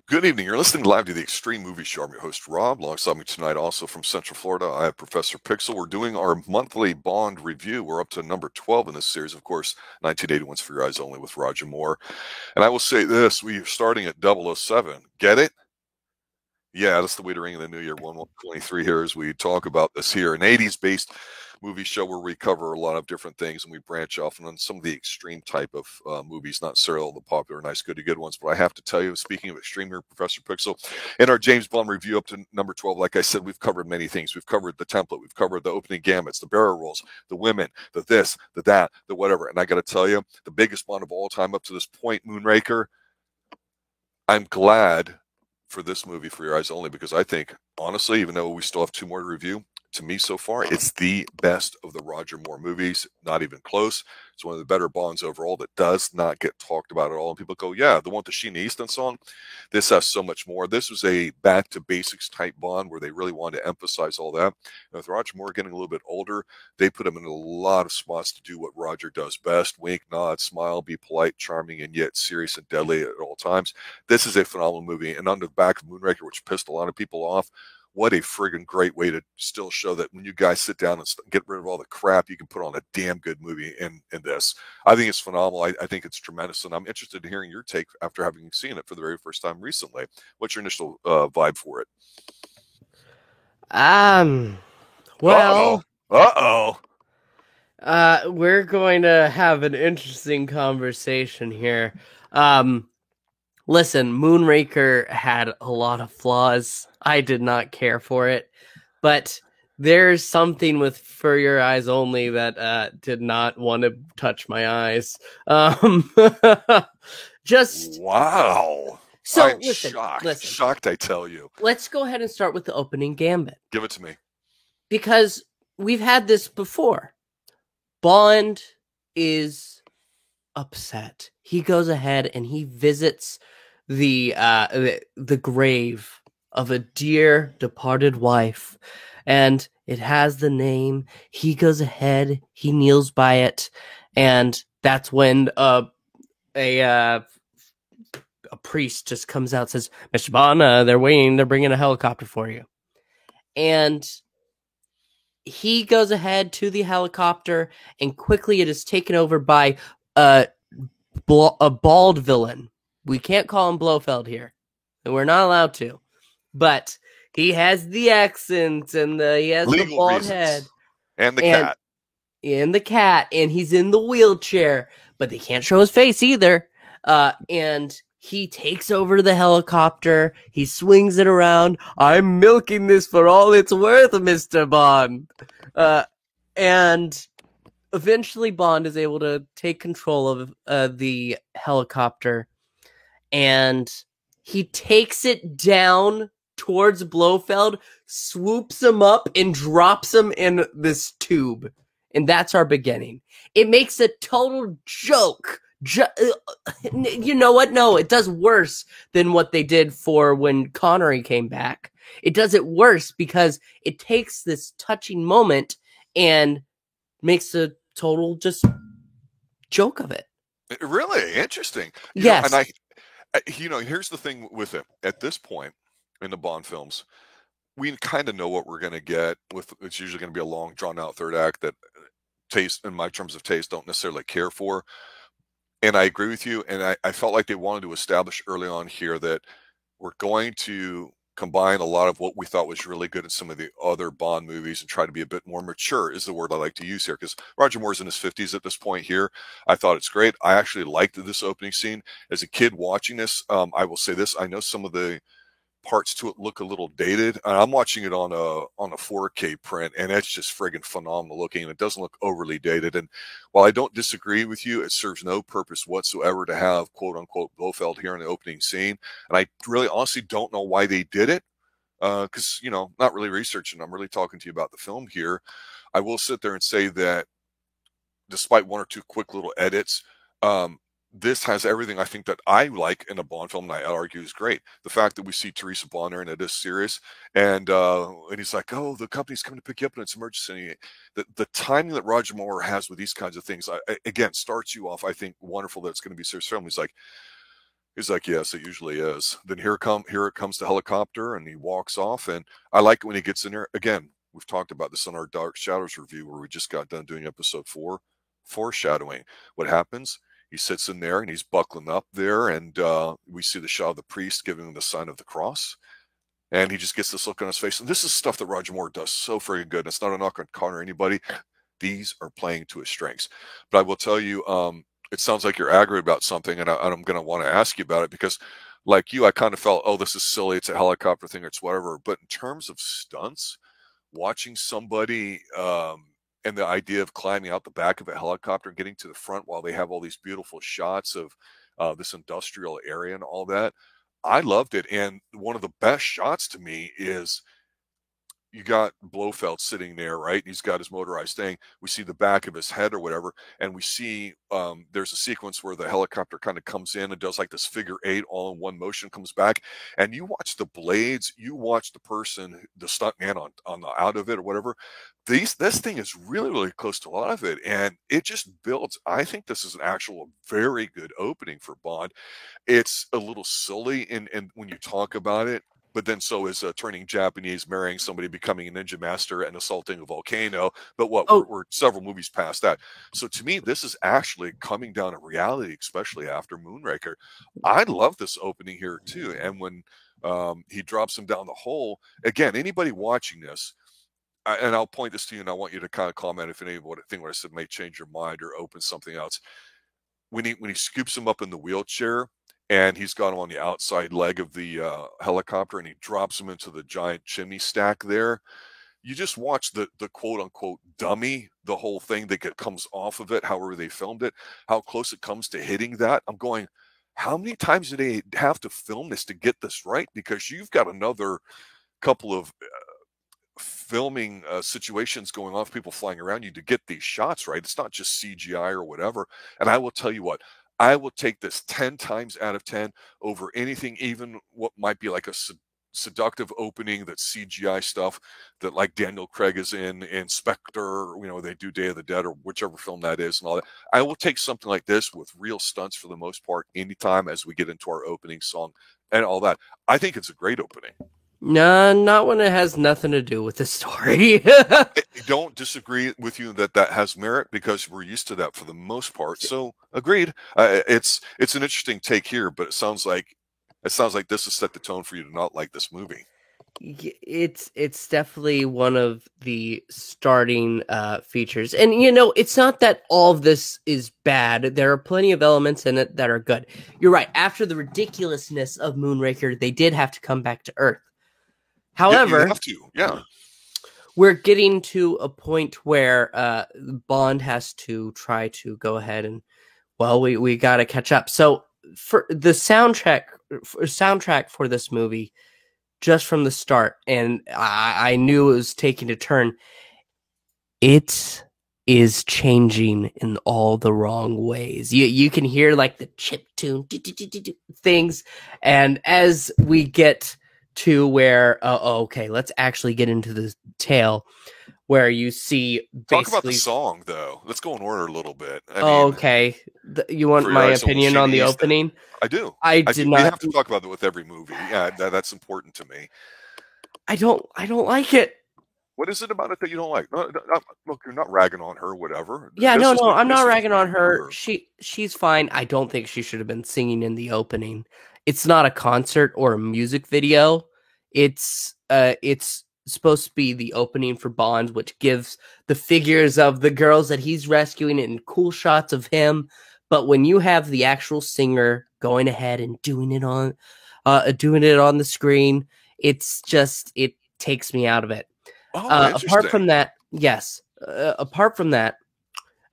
Good evening. You're listening live to the Extreme Movie Show. I'm your host, Rob. Alongside me tonight, also from Central Florida, I have Professor Pixel. We're doing our monthly Bond review. We're up to number 12 in this series, of course, 1981's For Your Eyes Only with Roger Moore. And I will say this, we are starting at 007. Get it? Yeah, that's the way to ring in the new year, 1123 here as we talk about this here. An 80s-based movie show where we cover a lot of different things and we branch off on some of the extreme type of movies, not necessarily all the popular, nice, good ones. But I have to tell you, speaking of extreme here, Professor Pixel, in our James Bond review up to number 12, like I said, we've covered many things. We've covered the template, we've covered the opening gamuts, the barrel rolls, the women, the this, the that, the whatever. And I got to tell you, the biggest Bond of all time up to this point, Moonraker, I'm glad for this movie, For Your Eyes Only, because I think, honestly, even though we still have two more to review, to me so far, it's the best of the Roger Moore movies. Not even close. It's one of the better Bonds overall that does not get talked about at all. And people go, yeah, the one with the Sheena Easton song. This has so much more. This was a back to basics type Bond where they really wanted to emphasize all that. And with Roger Moore getting a little bit older, they put him in a lot of spots to do what Roger does best: wink, nod, smile, be polite, charming, and yet serious and deadly at all times. This is a phenomenal movie. And on the back of Moonraker, which pissed a lot of people off, what a friggin' great way to still show that when you guys sit down and get rid of all the crap, you can put on a damn good movie in this. I think it's phenomenal. I think it's tremendous. And I'm interested in hearing your take after having seen it for the very first time recently. What's your initial vibe for it? Um, Uh-oh. well, Uh-oh. we're going to have an interesting conversation here. Um, Listen, Moonraker had a lot of flaws. I did not care for it, but there's something with For Your Eyes Only that did not want to touch my eyes. Um, just Wow. so I'm listen, shocked. listen. Shocked, I tell you. Let's go ahead and start with the opening gambit Give it to me. because we've had this before. Bond is upset. He goes ahead and he visits the grave of a dear departed wife, and it has the name. He goes ahead, he kneels by it, and that's when a a priest just comes out and says, "Mr. Bond, they're waiting. They're bringing a helicopter for you." And he goes ahead to the helicopter, and quickly it is taken over by a a bald villain. We can't call him Blofeld here. We're not allowed to. But he has the accent and he has the Legal bald head reasons. And the and cat. the cat, and he's in the wheelchair, but they can't show his face either. And he takes over the helicopter. He swings it around. I'm milking this for all it's worth, Mr. Bond. And eventually Bond is able to take control of the helicopter, and he takes it down towards Blofeld, swoops him up, and drops him in this tube. And that's our beginning. It makes a total joke. You know what? No, it does worse than what they did for when Connery came back. It does it worse because it takes this touching moment and makes a total just joke of it. Really interesting. And Yes. here's the thing with it. At this point in the Bond films, we kind of know what we're going to get. With it's usually going to be a long, drawn out third act that taste, in my terms of taste, don't necessarily care for. And I agree with you. And I felt like they wanted to establish early on here that we're going to combine a lot of what we thought was really good in some of the other Bond movies and try to be a bit more mature is the word I like to use here, because Roger Moore's in his 50s at this point here. I thought it's great. I actually liked this opening scene. As a kid watching this, I will say this. I know some of the parts to it look a little dated. I'm watching it on a 4K print, and it's just friggin' phenomenal looking, and it doesn't look overly dated. And while I don't disagree with you, it serves no purpose whatsoever to have quote unquote Blofeld here in the opening scene. And I really honestly don't know why they did it. Because not really researching. I'm really talking to you about the film here. I will sit there and say that despite one or two quick little edits, um, this has everything I think that I like in a Bond film, and I argue is great. The fact that we see Teresa Bonner and it is serious, and he's like, "Oh, the company's coming to pick you up in its emergency." The timing that Roger Moore has with these kinds of things, again, starts you off. I think wonderful that it's going to be a serious film. He's like, He's like, yes, it usually is. Then here it comes the helicopter, and he walks off. And I like it when he gets in there. Again, we've talked about this on our Dark Shadows review, where we just got done doing episode 4, foreshadowing. What happens? He sits in there and he's buckling up there, and we see the shot of the priest giving him the sign of the cross. And he just gets this look on his face. And this is stuff that Roger Moore does so friggin' good. And it's not a knock on Connor or anybody. These are playing to his strengths. But I will tell you, it sounds like you're aggravated about something, and I'm going to want to ask you about it because, like you, I kind of felt, oh, this is silly. It's a helicopter thing. It's whatever. But in terms of stunts, watching somebody and the idea of climbing out the back of a helicopter and getting to the front while they have all these beautiful shots of this industrial area and all that, I loved it. And one of the best shots to me is you got Blofeld sitting there, right? He's got his motorized thing. We see the back of his head or whatever, and we see there's a sequence where the helicopter kind of comes in and does like this figure 8 all in one motion, comes back, and you watch the blades, you watch the person, the stunt man on the out of it or whatever. This thing is really, really close to a lot of it, and it just builds. I think this is an actual very good opening for Bond. It's a little silly and when you talk about it, but then so is turning Japanese, marrying somebody, becoming a ninja master, and assaulting a volcano. But we're several movies past that. So to me, this is actually coming down to reality, especially after Moonraker. I love this opening here too. And when he drops him down the hole, again, anybody watching this, and I'll point this to you, and I want you to kind of comment if any of what I said may change your mind or open something else. When he scoops him up in the wheelchair, and he's got him on the outside leg of the helicopter, and he drops him into the giant chimney stack there. You just watch the quote unquote dummy, the whole thing that comes off of it, however they filmed it, how close it comes to hitting that. I'm going, how many times do they have to film this to get this right? Because you've got another couple of filming situations going on, people flying around you to get these shots right. It's not just CGI or whatever. And I will tell you what, I will take this 10 times out of 10 over anything, even what might be like a seductive opening, that CGI stuff that like Daniel Craig is in Spectre, they do Day of the Dead or whichever film that is and all that. I will take something like this with real stunts for the most part anytime as we get into our opening song and all that. I think it's a great opening. No, not when it has nothing to do with the story. I don't disagree with you that has merit because we're used to that for the most part. So agreed. It's an interesting take here, but it sounds like this has set the tone for you to not like this movie. It's definitely one of the starting features, and it's not that all of this is bad. There are plenty of elements in it that are good. You're right. After the ridiculousness of Moonraker, they did have to come back to Earth. However, you have to, yeah. We're getting to a point where Bond has to try to go ahead and, we got to catch up. So for the soundtrack for this movie, just from the start, and I knew it was taking a turn, it is changing in all the wrong ways. You can hear like the chip tune things, and as we get to where okay, let's actually get into the tale where you see basically... Talk about the song though. Let's go in order a little bit. Okay, you want my opinion on the opening? I do. I did not. We have to talk about that with every movie. Yeah, that's important to me. I don't like it. What is it about it that you don't like? Look, you're not ragging on her, whatever. Yeah, I'm not ragging on her. She's fine. I don't think she should have been singing in the opening. It's not a concert or a music video. It's supposed to be the opening for Bond, which gives the figures of the girls that he's rescuing and cool shots of him. But when you have the actual singer going ahead and doing it on the screen, it's just, it takes me out of it. Apart from that, yes. Apart from that,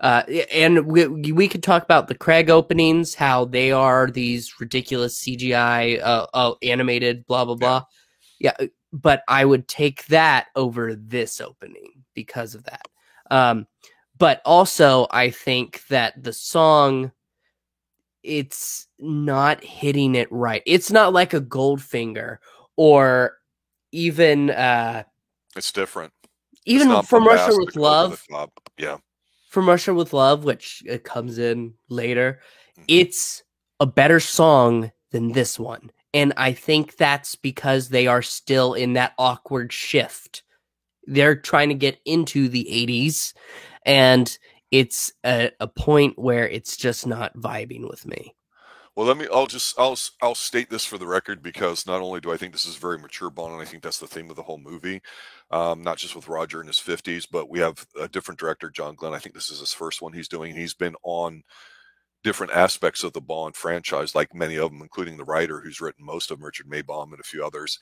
and we could talk about the Craig openings, how they are these ridiculous CGI animated, blah blah blah. Yeah, but I would take that over this opening because of that. But also, I think that the song, it's not hitting it right. It's not like a Goldfinger or even it's different. Even From Russia with Love. Yeah. From Russia with Love, which comes in later, it's a better song than this one. And I think that's because they are still in that awkward shift. They're trying to get into the 80s, and it's a point where it's just not vibing with me. Well, I'll state this for the record because not only do I think this is very mature Bond, and I think that's the theme of the whole movie, not just with Roger in his 50s, but we have a different director, John Glenn. I think this is his first one he's doing. He's been on different aspects of the Bond franchise, like many of them, including the writer who's written most of them, Richard Maybaum, and a few others.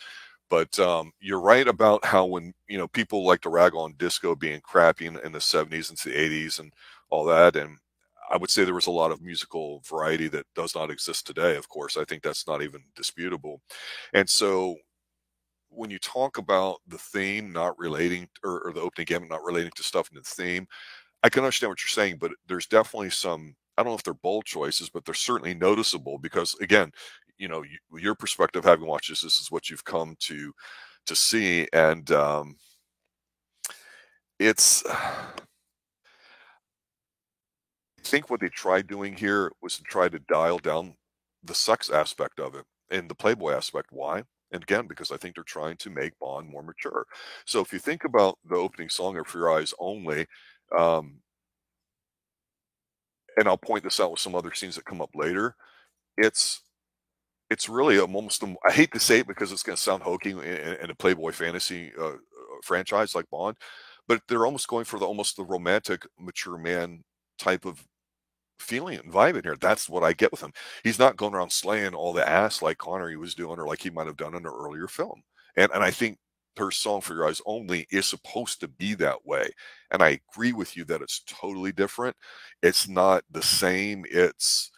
But you're right about how when people like to rag on disco being crappy in the 70s into the 80s and all that, and I would say there was a lot of musical variety that does not exist today. Of course, I think that's not even disputable. And so when you talk about the theme not relating, or the opening gambit not relating to stuff in the theme, I can understand what you're saying, but there's definitely some, I don't know if they're bold choices, but they're certainly noticeable because, again, your perspective, having watched this is what you've come to see. And it's, I think what they tried doing here was to try to dial down the sex aspect of it and the Playboy aspect. Why? And again, because I think they're trying to make Bond more mature. So if you think about the opening song of For Your Eyes Only, um, and I'll point this out with some other scenes that come up later, it's really almost, I hate to say it because it's going to sound hokey in a Playboy fantasy franchise like Bond, but they're almost going for almost the romantic mature man type of feeling and vibe in here. That's what I get with him. He's not going around slaying all the ass like Connery was doing or like he might have done in an earlier film. And I think her song For Your Eyes Only is supposed to be that way. And I agree with you that it's totally different. It's not the same. It's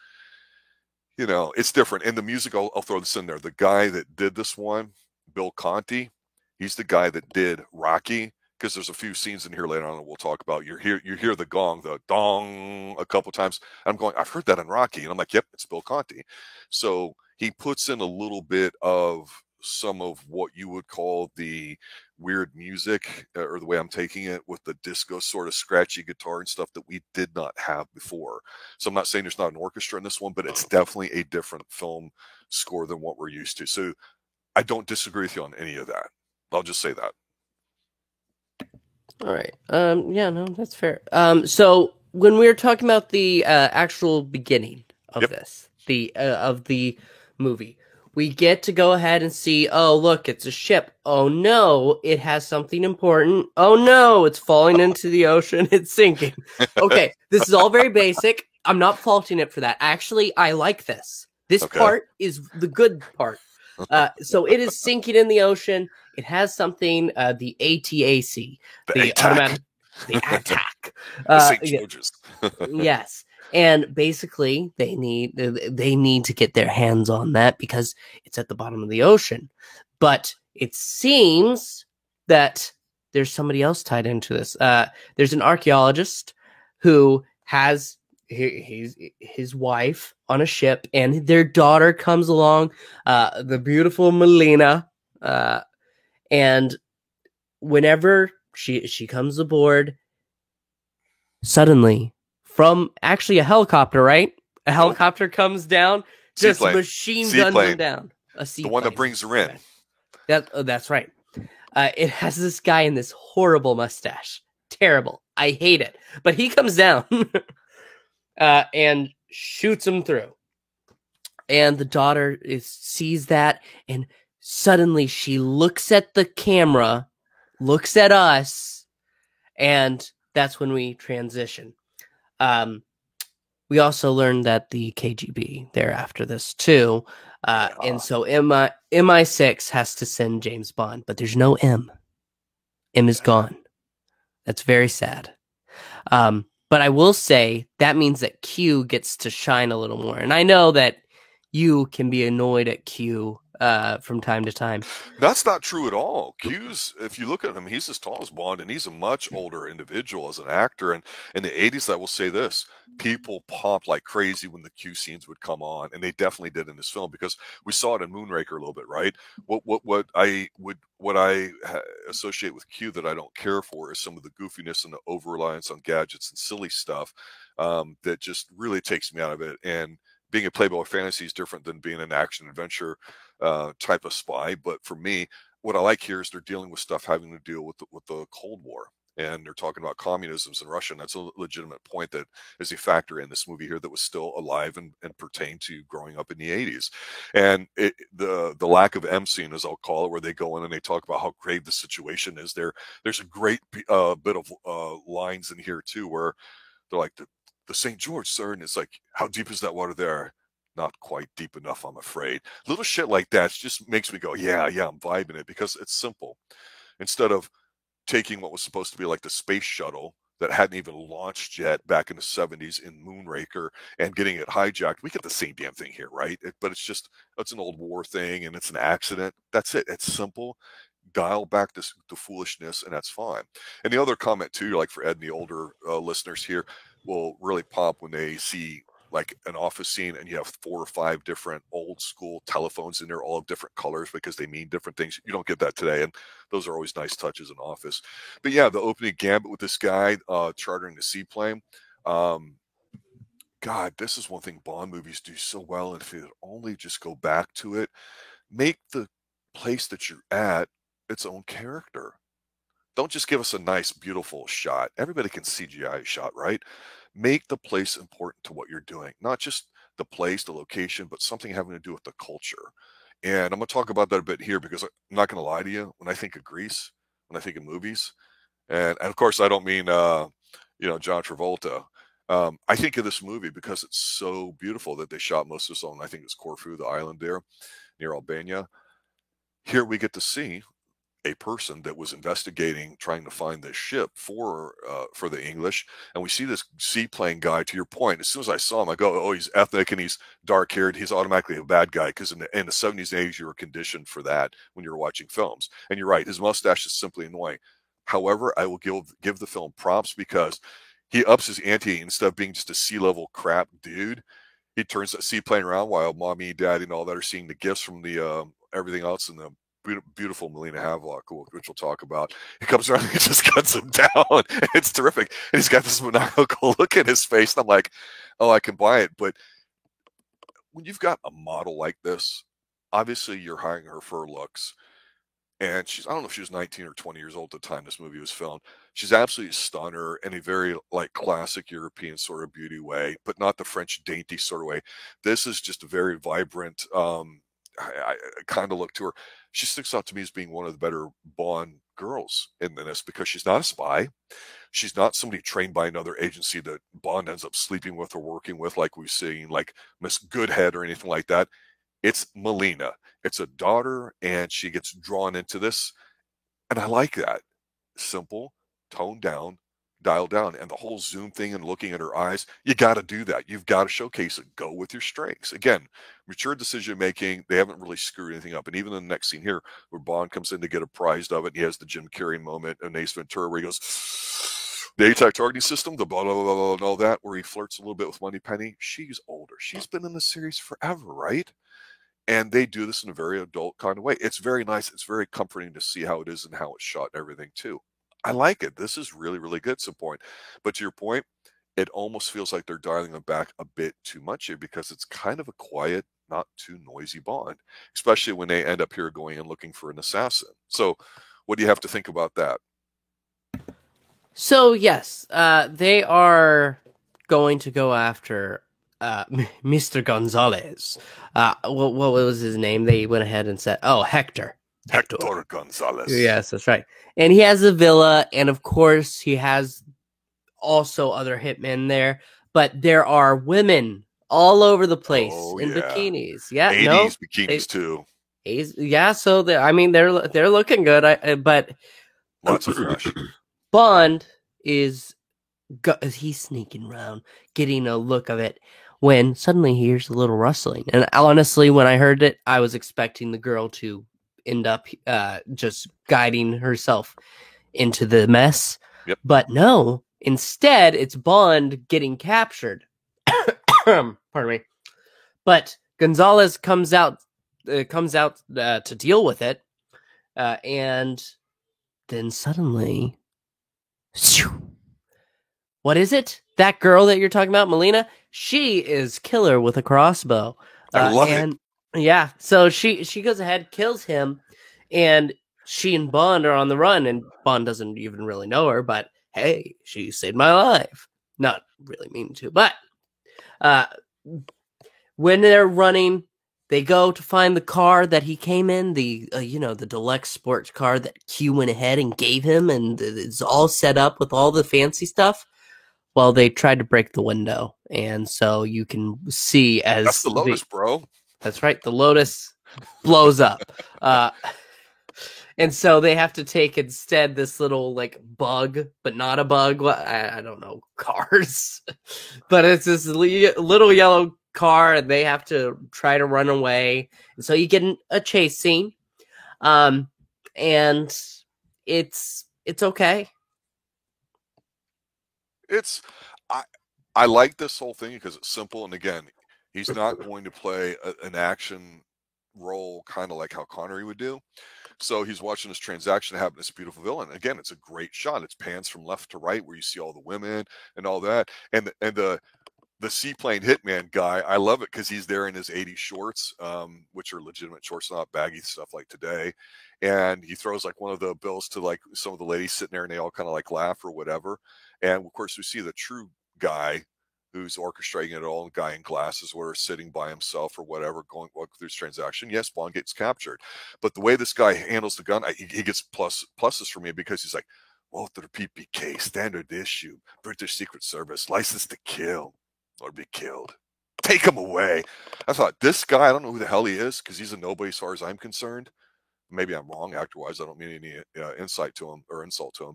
different. And the music, I'll throw this in there. The guy that did this one, Bill Conti, he's the guy that did Rocky. Because there's a few scenes in here later on that we'll talk about. You hear the gong, the dong, a couple times. I'm going, I've heard that in Rocky, and I'm like, yep, it's Bill Conti. So he puts in a little bit of some of what you would call the weird music, or the way I'm taking it, with the disco sort of scratchy guitar and stuff that we did not have before. So I'm not saying there's not an orchestra in this one, but it's definitely a different film score than what we're used to. So I don't disagree with you on any of that. I'll just say that. All right. Yeah, no, that's fair. So when we were talking about the actual beginning of Yep. this, of the movie, we get to go ahead and see, oh, look, it's a ship. Oh no, it has something important. Oh no, it's falling into the ocean. It's sinking. Okay, this is all very basic. I'm not faulting it for that. Actually, I like this. This Okay. part is the good part. So it is sinking in the ocean. It has something, the ATAC, the attack. automatic, the attack. The St. Yeah, George's. yes, and basically they need to get their hands on that because it's at the bottom of the ocean. But it seems that there's somebody else tied into this. There's an archaeologist who has his wife on a ship, and their daughter comes along, the beautiful Melina, and whenever she comes aboard, suddenly from actually a helicopter, right? A helicopter comes down, just Seaplane. machine guns Seaplane. them down. A The one that seaplane. brings her in. That's right. It has this guy in this horrible mustache. Terrible. I hate it. But he comes down and shoots him through. And the daughter sees that, and suddenly she looks at the camera, looks at us, and that's when we transition. We also learned that the KGB, they're after this too. And so MI6 has to send James Bond, but there's no M. M is gone. That's very sad. But I will say that means that Q gets to shine a little more. And I know that you can be annoyed at Q from time to time. That's not true at all. Q's, if you look at him, he's as tall as Bond, and he's a much older individual as an actor. And in the 80s, I will say this, people popped like crazy when the Q scenes would come on, and they definitely did in this film because we saw it in Moonraker a little bit, right? What I associate with Q that I don't care for is some of the goofiness and the over reliance on gadgets and silly stuff that just really takes me out of it. And being a Playboy fantasy is different than being an action adventure type of spy. But for me, what I like here is they're dealing with stuff having to deal with the Cold War. And they're talking about communisms in Russia. And that's a legitimate point that is a factor in this movie here that was still alive and pertained to growing up in the 80s. And the lack of M scene, as I'll call it, where they go in and they talk about how grave the situation is there. There's a great bit of lines in here, too, where they're like, the St. George, sir. And it's like, how deep is that water there? Not quite deep enough, I'm afraid. Little shit like that just makes me go, yeah, I'm vibing it, because it's simple. Instead of taking what was supposed to be like the space shuttle that hadn't even launched yet back in the 70s in Moonraker and getting it hijacked, we get the same damn thing here, right? But it's an old war thing and it's an accident. That's it. It's simple. Dial back the foolishness, and that's fine. And the other comment too, like for Ed and the older listeners here, will really pop when they see like an office scene and you have 4 or 5 different old school telephones in there, all of different colors, because they mean different things. You don't get that today, and those are always nice touches in Office. But yeah, the opening gambit with this guy chartering the seaplane. God, this is one thing Bond movies do so well, and if you only just go back to it, make the place that you're at its own character. Don't just give us a nice, beautiful shot. Everybody can CGI a shot, right? Make the place important to what you're doing. Not just the place, the location, but something having to do with the culture. And I'm going to talk about that a bit here, because I'm not going to lie to you. When I think of Grease, when I think of movies, and of course I don't mean, John Travolta. I think of this movie because it's so beautiful that they shot most of this on, I think it's Corfu, the island there near Albania. Here we get to see a person that was investigating, trying to find this ship for the English, and we see this seaplane guy. To your point, as soon as I saw him, I go, "Oh, he's ethnic and he's dark haired. He's automatically a bad guy." Because in the 70s and 80s, you were conditioned for that when you were watching films. And you're right, his mustache is simply annoying. However, I will give the film props, because he ups his ante. Instead of being just a sea level crap dude, he turns that seaplane around while mommy, daddy, and all that are seeing the gifts from the everything else in the beautiful Melina Havelock, which we'll talk about. He comes around and he just cuts him down. It's terrific. And he's got this maniacal look in his face. And I'm like, oh, I can buy it. But when you've got a model like this, obviously you're hiring her for her looks. And I don't know if she was 19 or 20 years old at the time this movie was filmed. She's absolutely a stunner in a very like classic European sort of beauty way, but not the French dainty sort of way. This is just a very vibrant, I kind of look to her. She sticks out to me as being one of the better Bond girls in this, because she's not a spy. She's not somebody trained by another agency that Bond ends up sleeping with or working with, like we've seen, like Miss Goodhead or anything like that. It's Melina. It's a daughter, and she gets drawn into this. And I like that. Simple, toned down, dialed down. And the whole zoom thing and looking at her eyes, you got to do that. You've got to showcase it. Go with your strengths. Again, mature decision making. They haven't really screwed anything up. And even in the next scene here, where Bond comes in to get apprised of it, and he has the Jim Carrey moment in Ace Ventura where he goes, the ATAC targeting system, the blah, blah, blah, blah, and all that, where he flirts a little bit with Moneypenny. She's older. She's been in the series forever, right? And they do this in a very adult kind of way. It's very nice. It's very comforting to see how it is and how it's shot and everything too. I like it. This is really, really good at some point. But to your point, it almost feels like they're dialing them back a bit too much here, because it's kind of a quiet, not too noisy Bond, especially when they end up here going and looking for an assassin. So what do you have to think about that? So yes, they are going to go after Mr. Gonzalez. What was his name? They went ahead and said, "Oh, Hector." Hector Gonzalez. Yes, that's right. And he has a villa, and of course, he has also other hitmen there. But there are women all over the place in bikinis. Yeah, 80s bikinis too. Yeah, so they're looking good. But lots of fresh. Bond is he's sneaking around, getting a look of it, when suddenly he hears a little rustling. And honestly, when I heard it, I was expecting the girl to end up just guiding herself into the mess. Yep. But no, instead, it's Bond getting captured. Pardon me. But Gonzalez comes out to deal with it, and then suddenly, what is it? That girl that you're talking about, Melina? She is killer with a crossbow. I love it. And yeah, so she goes ahead, kills him, and she and Bond are on the run, and Bond doesn't even really know her, but hey, she saved my life. Not really mean to, but uh, when they're running, they go to find the car that he came in, the the deluxe sports car that Q went ahead and gave him, and it's all set up with all the fancy stuff. Well, they tried to break the window, and so you can see That's as the Lotus, bro. that's right, the Lotus blows up. And so they have to take instead this little like bug, but not a bug. I don't know, cars, but it's this little yellow car, and they have to try to run away. And so you get a chase scene, um, and it's okay. It's I I like this whole thing because it's simple, and again, he's not going to play an action role kind of like how Connery would do. So he's watching this transaction happen. This beautiful villain. Again, it's a great shot. It's pans from left to right where you see all the women and all that, and the seaplane hitman guy. I love it because he's there in his '80s shorts, which are legitimate shorts, not baggy stuff like today. And he throws like one of the bills to like some of the ladies sitting there, and they all kind of like laugh or whatever. And of course, we see the true guy who's orchestrating it all, a guy in glasses, or sitting by himself or whatever, going through this transaction. Yes, Bond gets captured, but the way this guy handles the gun, he gets pluses for me because he's like, Walter PPK, standard issue, British Secret Service, license to kill or be killed. Take him away. I thought, this guy, I don't know who the hell he is because he's a nobody as far as I'm concerned. Maybe I'm wrong actor wise. I don't mean any insight to him or insult to him,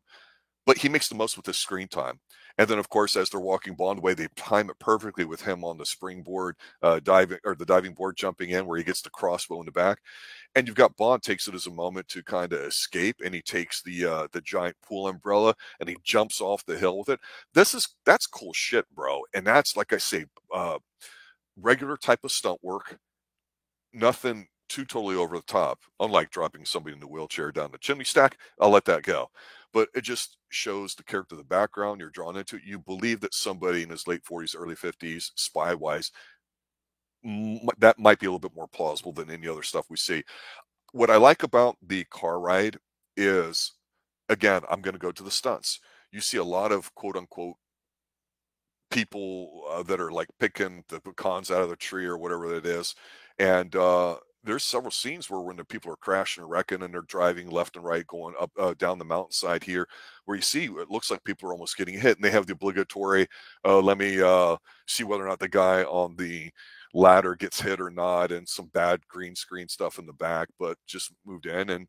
but he makes the most with his screen time. And then, of course, as they're walking Bond away, they time it perfectly with him on the springboard diving or the diving board jumping in where he gets the crossbow in the back. And you've got Bond takes it as a moment to kind of escape, and he takes the giant pool umbrella and he jumps off the hill with it. That's cool shit, bro. And that's like I say, regular type of stunt work. Nothing too totally over the top. Unlike dropping somebody in the wheelchair down the chimney stack, I'll let that go. But it just shows the character, the background. You're drawn into it. You believe that somebody in his late 40s, early 50s, spy wise, that might be a little bit more plausible than any other stuff we see. What I like about the car ride is, again, I'm going to go to the stunts. You see a lot of quote unquote people that are like picking the pecans out of the tree or whatever it is. And there's several scenes where when the people are crashing or wrecking and they're driving left and right, going up down the mountainside here, where you see it looks like people are almost getting hit, and they have the obligatory, let me see whether or not the guy on the ladder gets hit or not, and some bad green screen stuff in the back, but just moved in. And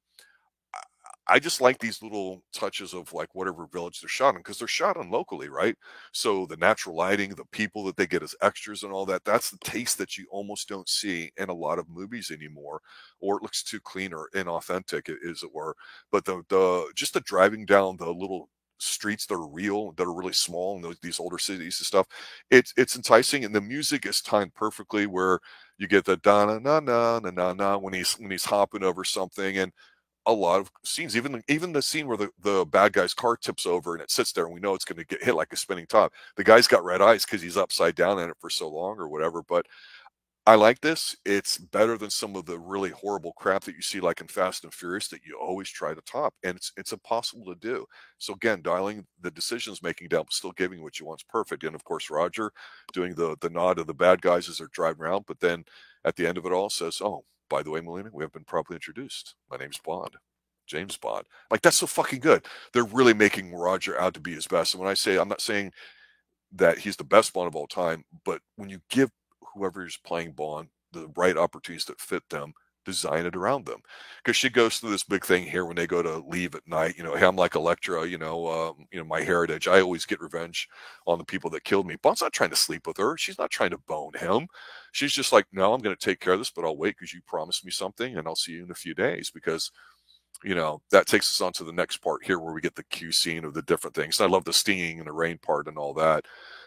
I just like these little touches of like whatever village they're shot in because they're shot on locally, right? So the natural lighting, the people that they get as extras and all that, that's the taste that you almost don't see in a lot of movies anymore, or it looks too clean or inauthentic, as it were. But the just the driving down the little streets that are real, that are really small, and these older cities and stuff, it's enticing, and the music is timed perfectly where you get the da na na na na na na when he's hopping over something. And a lot of scenes, even the scene where the bad guy's car tips over and it sits there and we know it's going to get hit like a spinning top. The guy's got red eyes because he's upside down in it for so long or whatever. But I like this. It's better than some of the really horrible crap that you see like in Fast and Furious that you always try to top, and it's impossible to do. So again, dialing the decisions making down, but still giving what you want's perfect. And of course, Roger doing the nod of the bad guys as they're driving around, but then at the end of it all says, "Oh, by the way, Melina, we have been properly introduced. My name's Bond." James Bond. Like, that's so fucking good. They're really making Roger out to be his best. And when I say, I'm not saying that he's the best Bond of all time, but when you give whoever is playing Bond the right opportunities that fit them, design it around them. Because she goes through this big thing here when they go to leave at night. You know, hey, I'm like Electra. My heritage. I always get revenge on the people that killed me. Bond's not trying to sleep with her. She's not trying to bone him. She's just like, no, I'm going to take care of this, but I'll wait because you promised me something, and I'll see you in a few days. Because that takes us on to the next part here where we get the Q scene of the different things. And I love the stinging and the rain part and all that.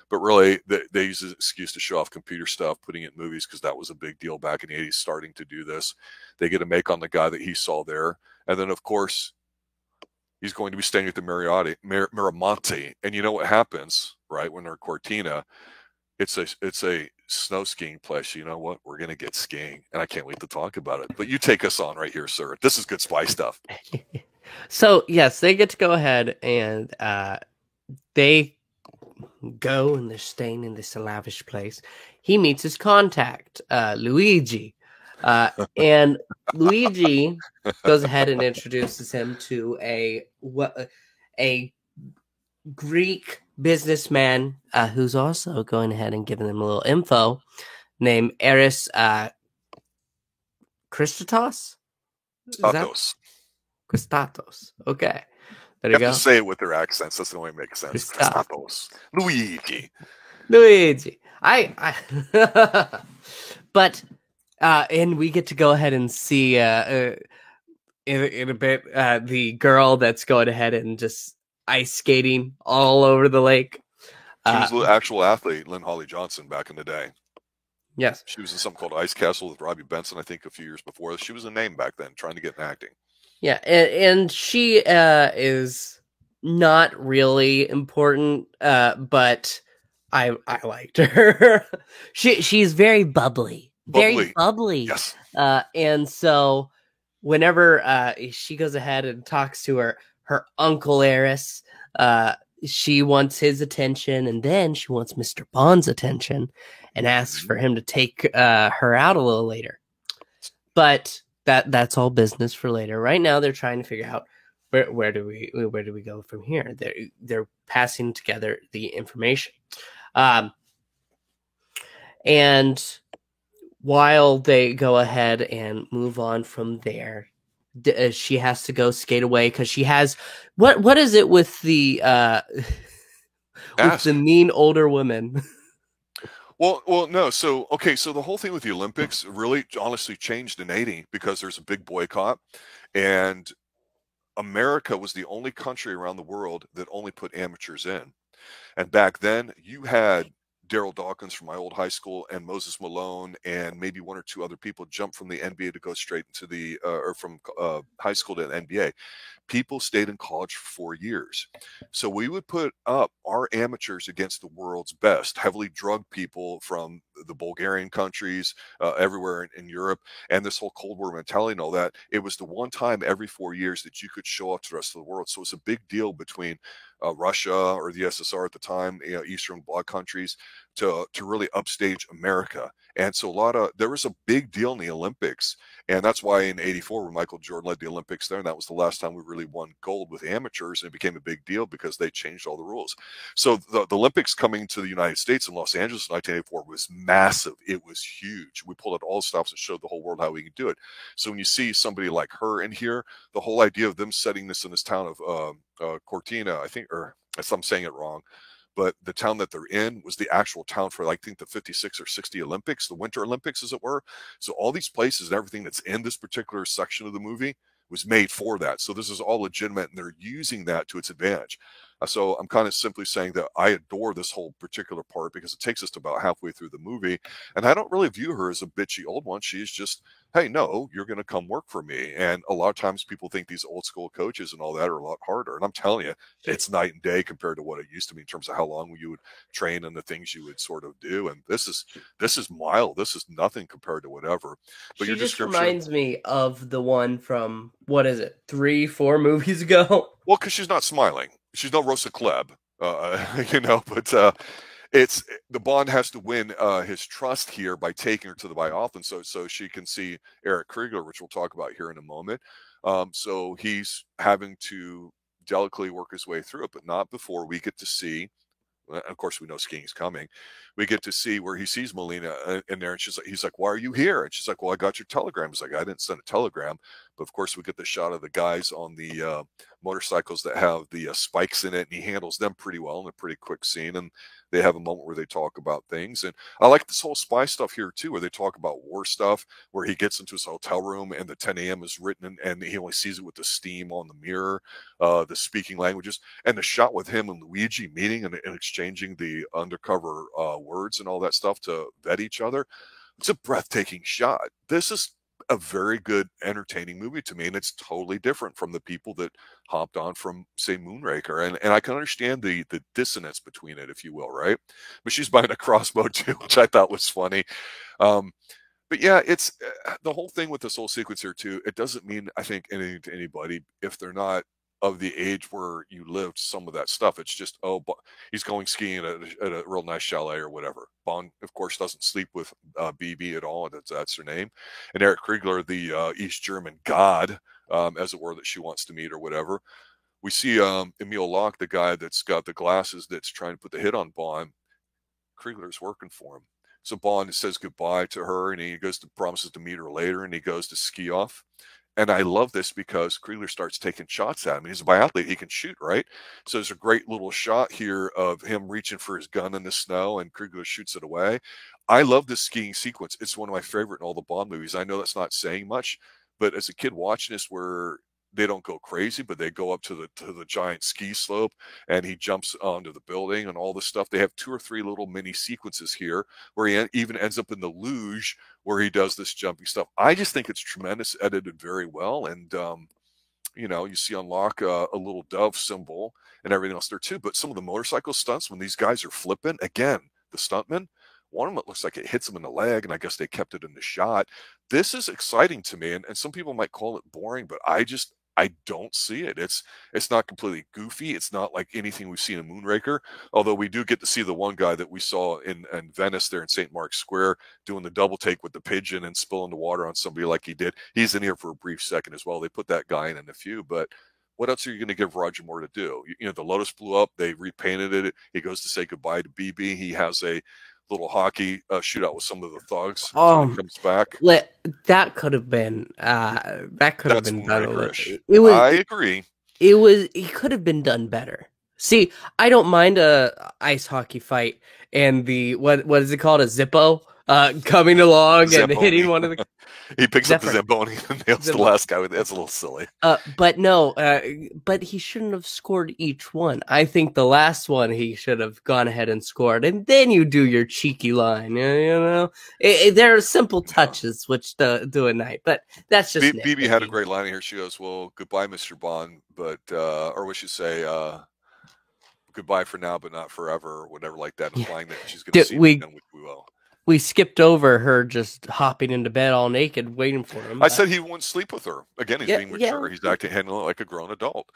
But really, they use an excuse to show off computer stuff, putting it in movies because that was a big deal back in the 80s, starting to do this. They get a make on the guy that he saw there. And then, of course, he's going to be staying at the Miramonte. And you know what happens? right? When they're Cortina, it's a snow skiing place. You know what? We're gonna get skiing, and I can't wait to talk about it. But you take us on right here, sir. This is good spy stuff. So yes, they get to go ahead and they go and they're staying in this lavish place. He meets his contact, Luigi, and Luigi goes ahead and introduces him to a Greek businessman who's also going ahead and giving them a little info, named Eris Christatos. Statos. Christatos. Okay. There You you have go. to say it with their accents. That's the only way it makes sense. Statos. Statos. Luigi. Luigi. But and we get to go ahead and see in a bit the girl that's going ahead and just ice skating all over the lake. She was the actual athlete, Lynn Holly Johnson, back in the day. Yes. She was in something called Ice Castle with Robbie Benson, I think, a few years before. She was a name back then, trying to get in acting. Yeah, and she is not really important, but I liked her. She's very bubbly, very bubbly. Yes. And so whenever she goes ahead and talks to her uncle Eris, she wants his attention, and then she wants Mr. Bond's attention, and asks for him to take her out a little later. But that's all business for later. Right now, they're trying to figure out where do we go from here. They're passing together the information, and while they go ahead and move on from there, she has to go skate away because she has what is it with the with the mean older women. Well, no. So the whole thing with the Olympics really honestly changed in '80 because there's a big boycott, and America was the only country around the world that only put amateurs in. And back then, you had Daryl Dawkins from my old high school and Moses Malone and maybe one or two other people jump from the NBA to go straight into the or from high school to the NBA. People stayed in college for 4 years. So we would put up our amateurs against the world's best, heavily drugged people from the Bulgarian countries, everywhere in Europe, and this whole Cold War mentality and all that. It was the one time every 4 years that you could show off to the rest of the world. So it's a big deal between Russia or the USSR at the time, Eastern Bloc countries, to really upstage America. And so there was a big deal in the Olympics. And that's why in '84, when Michael Jordan led the Olympics there, and that was the last time we really won gold with amateurs, and it became a big deal because they changed all the rules. So the Olympics coming to the United States in Los Angeles in 1984 was massive. It was huge. We pulled out all the stops and showed the whole world how we could do it. So when you see somebody like her in here, the whole idea of them setting this in this town of Cortina, I think, or I'm saying it wrong, but the town that they're in was the actual town for, I think, the 56 or 60 Olympics, the Winter Olympics, as it were. So all these places and everything that's in this particular section of the movie was made for that. So this is all legitimate, and they're using that to its advantage. So I'm kind of simply saying that I adore this whole particular part because it takes us to about halfway through the movie. And I don't really view her as a bitchy old one. She's just, hey, no, you're going to come work for me. And a lot of times people think these old school coaches and all that are a lot harder. And I'm telling you, it's night and day compared to what it used to be in terms of how long you would train and the things you would sort of do. And this is mild. This is nothing compared to whatever. But she just reminds me of the one from, what is it, 3-4 movies ago? Well, because she's not smiling. She's no Rosa Klebb, but it's the Bond has to win his trust here by taking her to the biathlon so she can see Eric Kriegler, which we'll talk about here in a moment. So he's having to delicately work his way through it, but not before we get to see. Of course, we know skiing's coming. We get to see where he sees Melina in there, and he's like, "Why are you here?" And she's like, "Well, I got your telegram." He's like, "I didn't send a telegram," but of course, we get the shot of the guys on the motorcycles that have the spikes in it, and he handles them pretty well in a pretty quick scene. And they have a moment where they talk about things, and I like this whole spy stuff here too, where they talk about war stuff. Where he gets into his hotel room, and the 10 a.m. is written, and he only sees it with the steam on the mirror, the speaking languages, and the shot with him and Luigi meeting and exchanging the undercover words and all that stuff to vet each other. It's a breathtaking shot. This is a very good, entertaining movie to me, and it's totally different from the people that hopped on from, say, Moonraker, and I can understand the dissonance between it, if you will, right? But she's buying a crossbow too, which I thought was funny. Um, but yeah, it's the whole thing with this whole sequence here too. It doesn't mean, I think, anything to anybody if they're not of the age where you lived some of that stuff. It's just, oh, he's going skiing at a real nice chalet or whatever. Bond, of course, doesn't sleep with BB at all. That's her name. And Eric Kriegler, the East German god, as it were, that she wants to meet or whatever. We see Emil Locke, the guy that's got the glasses that's trying to put the hit on Bond. Kriegler's working for him. So Bond says goodbye to her, and he promises to meet her later, and he goes to ski off. And I love this because Kriegler starts taking shots at him. He's a biathlete; he can shoot, right? So there's a great little shot here of him reaching for his gun in the snow, and Kriegler shoots it away. I love this skiing sequence. It's one of my favorite in all the Bond movies. I know that's not saying much, but as a kid watching this, where they don't go crazy, but they go up to the giant ski slope, and he jumps onto the building and all this stuff. They have 2 or 3 little mini sequences here where he even ends up in the luge where he does this jumping stuff. I just think it's tremendous, edited very well, and you see unlock a little dove symbol and everything else there too. But some of the motorcycle stunts when these guys are flipping, again, the stuntman, one of them, it looks like it hits him in the leg, and I guess they kept it in the shot. This is exciting to me, and some people might call it boring, but I don't see it. It's not completely goofy. It's not like anything we've seen in Moonraker, although we do get to see the one guy that we saw in Venice there in St. Mark's Square doing the double take with the pigeon and spilling the water on somebody like he did. He's in here for a brief second as well. They put that guy in a few, but what else are you going to give Roger Moore to do? The Lotus blew up. They repainted it. He goes to say goodbye to BB. He has a little hockey shootout with some of the thugs when he comes back. That could have been done. I agree. It could have been done better. See, I don't mind a ice hockey fight and the what is it called, a Zippo coming along Zamboni. And hitting one of the. He picks up the Zamboni and nails the last guy with it. That's a little silly. But no, but he shouldn't have scored each one. I think the last one he should have gone ahead and scored, and then you do your cheeky line. There are simple touches which do a night, but that's just. BB had a great line here. She goes, "Well, goodbye, Mr. Bond," but or we should say, "Goodbye for now, but not forever," or whatever like that. Implying that she's going to see him again, which we will. We skipped over her just hopping into bed all naked, waiting for him. I said he wouldn't sleep with her. Again, he's being mature. He's handling like a grown adult.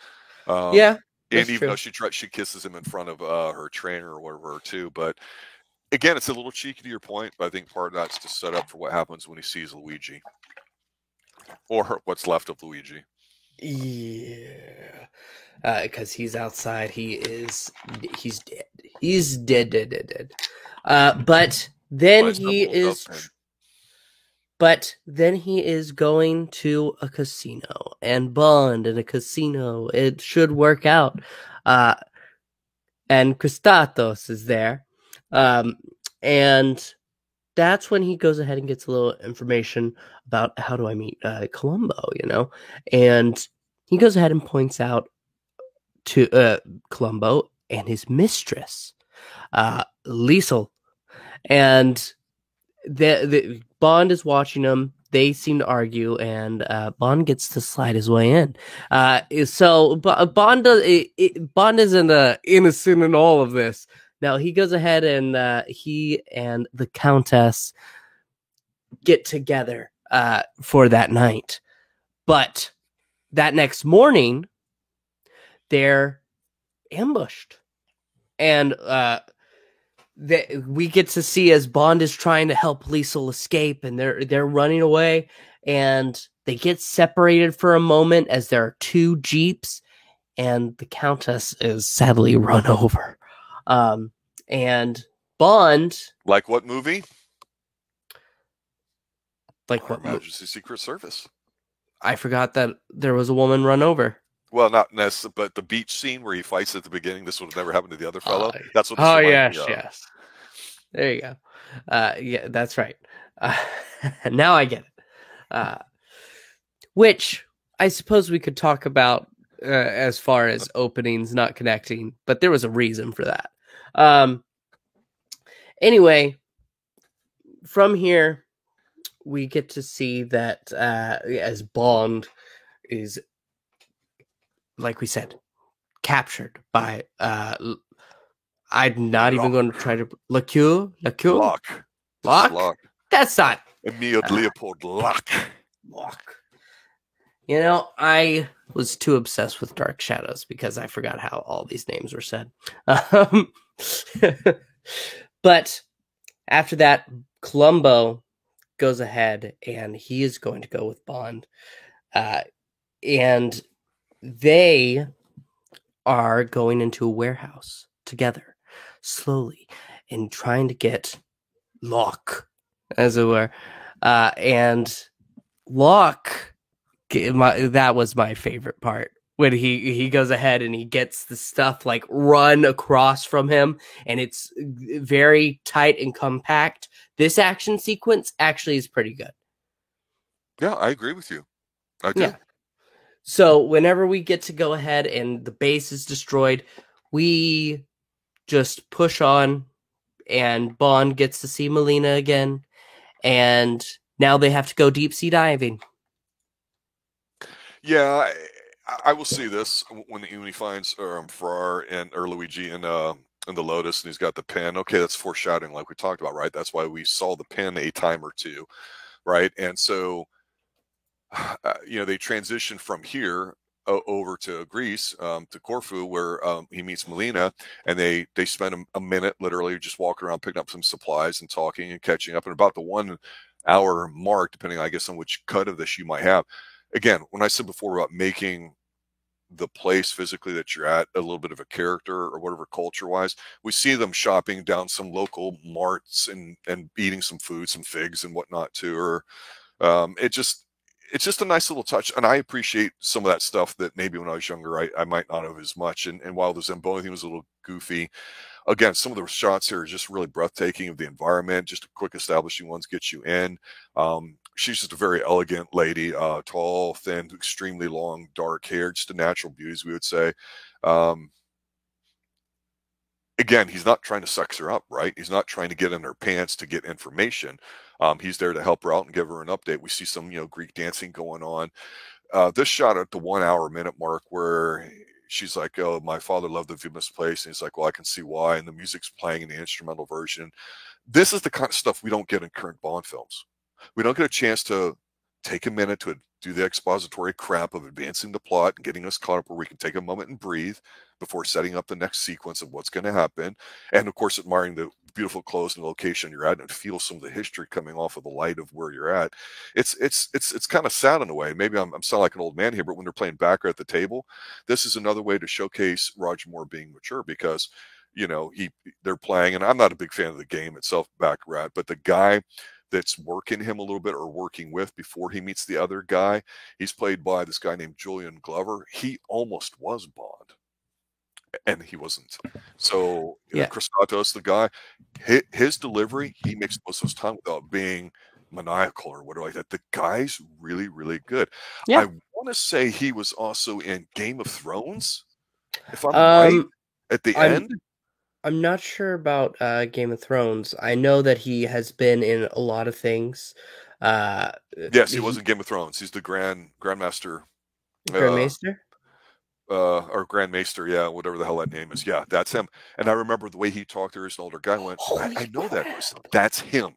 And even though she kisses him in front of her trainer or whatever too. But again, it's a little cheeky to your point. But I think part of that's to set up for what happens when he sees Luigi, or what's left of Luigi. Yeah, because he's outside. He's dead. He's dead. But. Then he is going to a casino, and Bond in a casino. It should work out. And Kristatos is there. And that's when he goes ahead and gets a little information about how do I meet Columbo, and he goes ahead and points out to Columbo and his mistress, Liesl. And the Bond is watching them. They seem to argue, and Bond gets to slide his way in. So Bond isn't innocent in all of this. Now he goes ahead and he and the Countess get together for that night. But that next morning, they're ambushed, and we get to see as Bond is trying to help Liesl escape, and they're running away, and they get separated for a moment as there are 2 jeeps, and the Countess is sadly run over. And Bond, like what movie? Like Her Majesty's Secret Service. I forgot that there was a woman run over. Well, not necessarily, but the beach scene where he fights at the beginning, this would have never happened to the other fellow. That's what. Yes. There you go. Yeah, that's right. Now I get it. Which I suppose we could talk about as far as openings not connecting, but there was a reason for that. Anyway, from here we get to see that as Bond is, like we said, captured by I'm not even going to try to Lacure. This is Locke. Locke. That's not Emil Leopold Locke. Locke. You know, I was too obsessed with Dark Shadows because I forgot how all these names were said. But after that, Columbo goes ahead and he is going to go with Bond. And they are going into a warehouse together, slowly, and trying to get Locke, as it were. And Locke, that was my favorite part. When he goes ahead and he gets the stuff like run across from him, and it's very tight and compact. This action sequence actually is pretty good. Yeah, I agree with you. I do. Yeah. So whenever we get to go ahead and the base is destroyed, we just push on, and Bond gets to see Melina again, and now they have to go deep sea diving. Yeah, I will see this when he finds Farrar and Luigi in the Lotus, and he's got the pin. Okay, that's foreshadowing, like we talked about, right? That's why we saw the pin a time or two, right? And so, they transition from here over to Greece, to Corfu, where he meets Melina, and they spend a minute literally just walking around, picking up some supplies and talking and catching up. And about the 1 hour mark, depending, I guess, on which cut of this you might have. Again, when I said before about making the place physically that you're at a little bit of a character or whatever, culture wise, we see them shopping down some local marts and eating some food, some figs and whatnot too. Or it's just a nice little touch, and I appreciate some of that stuff that maybe when I was younger I might not have as much. And while the Zamboni thing was a little goofy, again, some of the shots here are just really breathtaking of the environment. Just a quick establishing ones get you in. She's just a very elegant lady, tall, thin, extremely long, dark hair, just a natural beauty, as we would say. Um, Again, he's not trying to sex her up, right? He's not trying to get in her pants to get information. He's there to help her out and give her an update. We see some, Greek dancing going on. This shot at the 1 hour minute mark where she's like, "Oh, my father loved the Venus Place," and he's like, "Well, I can see why." And the music's playing in the instrumental version. This is the kind of stuff we don't get in current Bond films. We don't get a chance to take a minute to do the expository crap of advancing the plot and getting us caught up where we can take a moment and breathe before setting up the next sequence of what's going to happen. And of course, admiring the beautiful clothes and location you're at and feel some of the history coming off of the light of where you're at. It's kind of sad in a way. Maybe I'm sounding like an old man here, but when they're playing backer at the table, this is another way to showcase Roger Moore being mature, because they're playing, and I'm not a big fan of the game itself, Baccarat, but the guy that's working him a little bit or working with before he meets the other guy, he's played by this guy named Julian Glover. He almost was Bond, and he wasn't. So Yeah. Chris Santos, the guy, his delivery, he makes most of his time without being maniacal or whatever like that. The guy's really, really good. Yeah. I want to say he was also in Game of Thrones, if I'm right, at the end. I'm not sure about Game of Thrones. I know that he has been in a lot of things. Yes, he was in Game of Thrones. He's the Grandmaster. Grandmaster? Or Grand Maester, yeah, whatever the hell that name is. Yeah, that's him. And I remember the way he talked to her as an older guy. Went, I know that voice. That's him.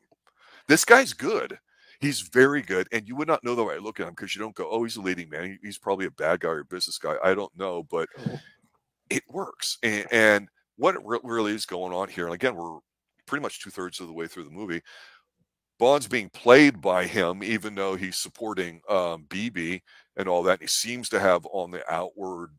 This guy's good. He's very good, and you would not know the way I look at him, because you don't go, "Oh, he's a leading man. He's probably a bad guy or a business guy." I don't know, but it works. And what really is going on here, and again, we're pretty much 2/3 of the way through the movie. Bond's being played by him, even though he's supporting BB and all that. And he seems to have on the outward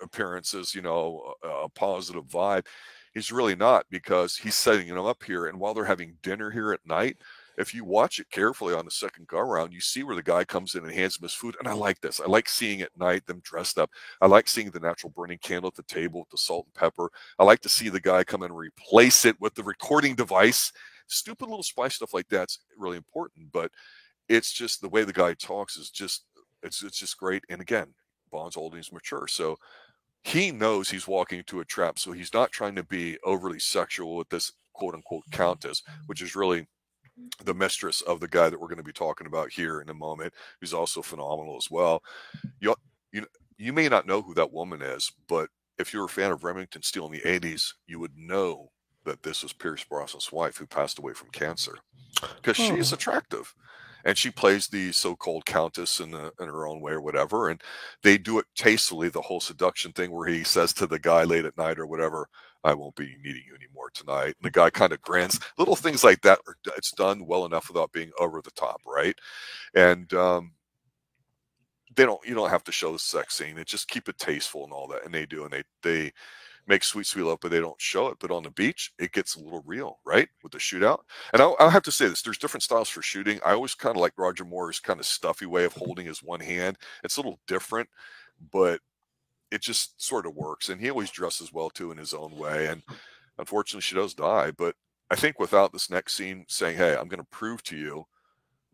appearances, a positive vibe. He's really not, because he's setting him up here. And while they're having dinner here at night, if you watch it carefully on the second go around, you see where the guy comes in and hands him his food. And I like this. I like seeing at night them dressed up. I like seeing the natural burning candle at the table with the salt and pepper. I like to see the guy come in and replace it with the recording device. Stupid little spice stuff like that's really important, but it's just the way the guy talks is just it's just great. And again, Bond's old and he's mature, so he knows he's walking into a trap. So he's not trying to be overly sexual with this quote unquote countess, which is really the mistress of the guy that we're going to be talking about here in a moment, who's also phenomenal as well. You you you may not know who that woman is, but if you're a fan of Remington Steele in the '80s, you would know that this was Pierce Brosnan's wife who passed away from cancer, because she is Oh. attractive, and she plays the so-called countess in her own way or whatever, and they do it tastefully. The whole seduction thing, where he says to the guy late at night or whatever, "I won't be needing you anymore tonight," and the guy kind of grins. Little things like that. It's done well enough without being over the top, right? And you don't have to show the sex scene. It just keep it tasteful and all that, and they do, and they make sweet sweet love, but they don't show it. But on the beach, it gets a little real, right, with the shootout. And I'll have to say this: there's different styles for shooting. I always kind of like Roger Moore's kind of stuffy way of holding his one hand. It's a little different, but it just sort of works. And he always dresses well too in his own way. And unfortunately, she does die. But I think without this next scene saying, "Hey, I'm going to prove to you